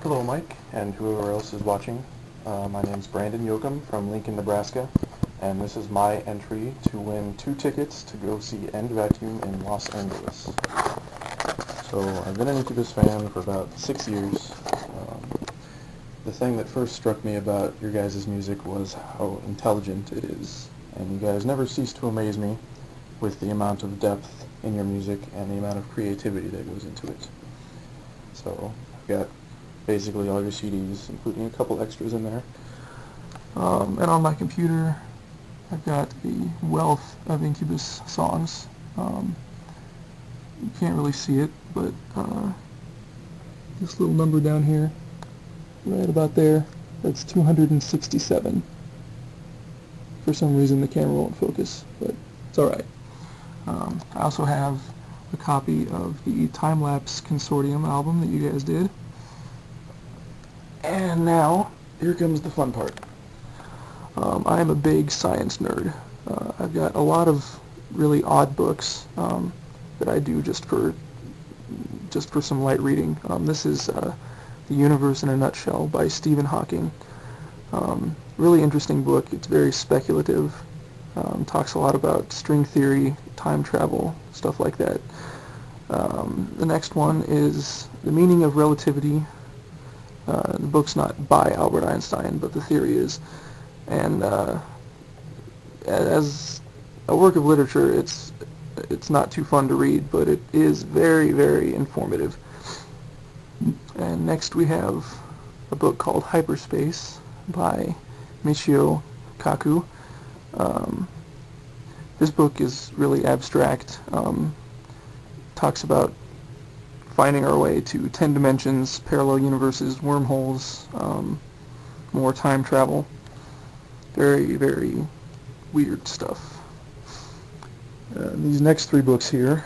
Hello, Mike, and whoever else is watching. My name's Brandon Yoakum from Lincoln, Nebraska, and this is my entry to win 2 tickets to go see End Vacuum in Los Angeles. So I've been an Incubus fan for about 6 years. The thing that first struck me about your guys' music was how intelligent it is, and you guys never cease to amaze me with the amount of depth in your music and the amount of creativity that goes into it. So I've got basically all your CDs, including a couple extras in there. And on my computer, I've got a wealth of Incubus songs. You can't really see it, but this little number down here, right about there, that's 267. For some reason the camera won't focus, but it's alright. I also have a copy of the Time Lapse Consortium album that you guys did. And now, here comes the fun part. I am a big science nerd. I've got a lot of really odd books that I do just for some light reading. This is The Universe in a Nutshell by Stephen Hawking. Really interesting book. It's very speculative. Talks a lot about string theory, time travel, stuff like that. The next one is The Meaning of Relativity. The book's not by Albert Einstein, but the theory is. And as a work of literature, it's not too fun to read, but it is very, very informative. And next we have a book called Hyperspace by Michio Kaku. This book is really abstract. Talks about finding our way to 10 dimensions, parallel universes, wormholes, more time travel. Very, very weird stuff. These next 3 books here,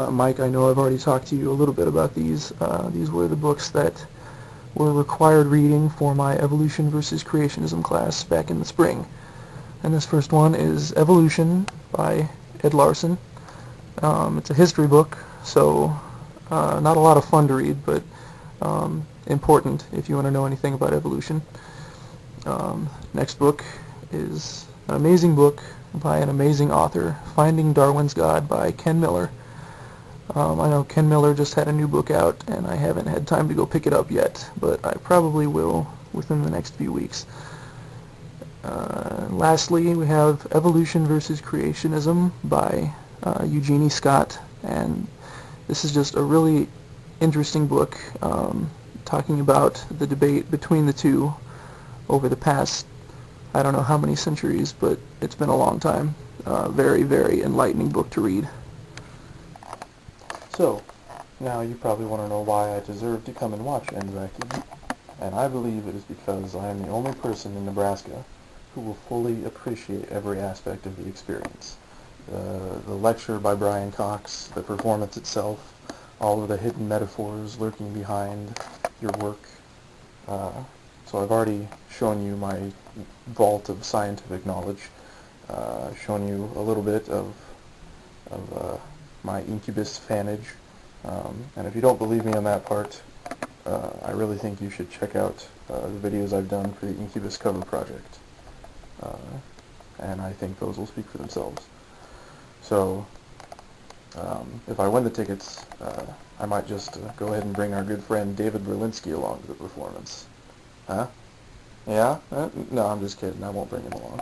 Mike, I know I've already talked to you a little bit about these. These were the books that were required reading for my Evolution versus Creationism class back in the spring. And this first one is Evolution by Ed Larson. It's a history book, so not a lot of fun to read, but important if you want to know anything about evolution. Next book is an amazing book by an amazing author, Finding Darwin's God by Ken Miller. I know Ken Miller just had a new book out, and I haven't had time to go pick it up yet, but I probably will within the next few weeks. Lastly, we have Evolution versus Creationism by Eugenie Scott, and this is just a really interesting book talking about the debate between the two over the past, I don't know how many centuries, but it's been a long time. Very, very enlightening book to read. So, now you probably want to know why I deserve to come and watch End Vacuum, and I believe it is because I am the only person in Nebraska who will fully appreciate every aspect of the experience. The lecture by Brian Cox, the performance itself, all of the hidden metaphors lurking behind your work. So I've already shown you my vault of scientific knowledge, shown you a little bit of my Incubus fanage, and if you don't believe me on that part, I really think you should check out the videos I've done for the Incubus cover project, and I think those will speak for themselves. So, if I win the tickets, I might just go ahead and bring our good friend David Berlinski along to the performance. Huh? Yeah? No, I'm just kidding. I won't bring him along.